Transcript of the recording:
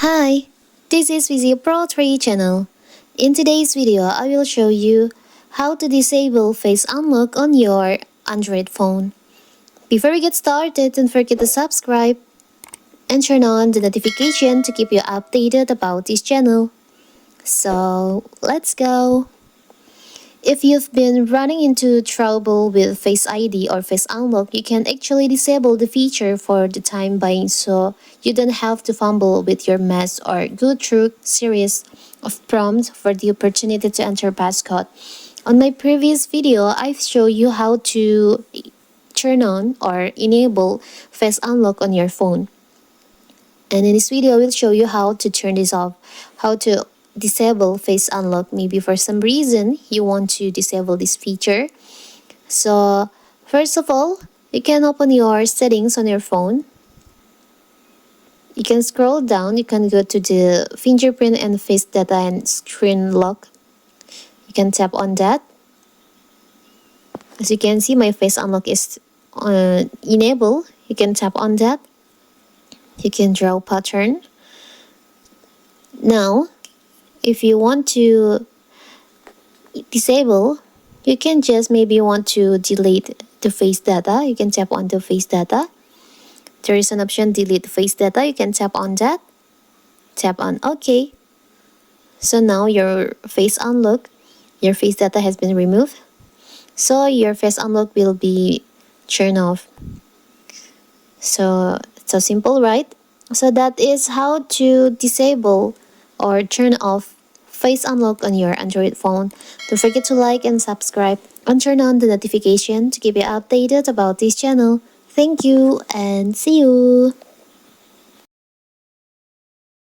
Hi, this is Vizio Pro 3 channel. In today's video, I will show you how to disable face unlock on your Android phone. Before we get started, don't forget to subscribe and turn on the notification to keep you updated about this channel. So, let's go! If you've been running into trouble with Face ID or Face Unlock, you can actually disable the feature for the time being so you don't have to fumble with your mess or go through series of prompts for the opportunity to enter passcode. On my previous video, I've shown you how to turn on or enable Face Unlock on your phone. And in this video, I will show you how to turn this off, how to disable face unlock. Maybe for some reason you want to disable this feature. So first of all, you can open your settings on your phone. You can scroll down, you can go to the fingerprint and face data and screen lock. You can tap on that. As you can see, my face unlock is enabled. You can tap on that. You can draw pattern. Now, if you want to disable, you can just maybe want to delete the face data. You can tap on the face data. There is an option delete face data. You can tap on that. Tap on OK. So now your face unlock, your face data has been removed. So your face unlock will be turned off. So it's so simple, right? So that is how to disable or turn off face unlock on your Android phone. Don't forget to like and subscribe and turn on the notification to keep you updated about this channel. Thank you and see you!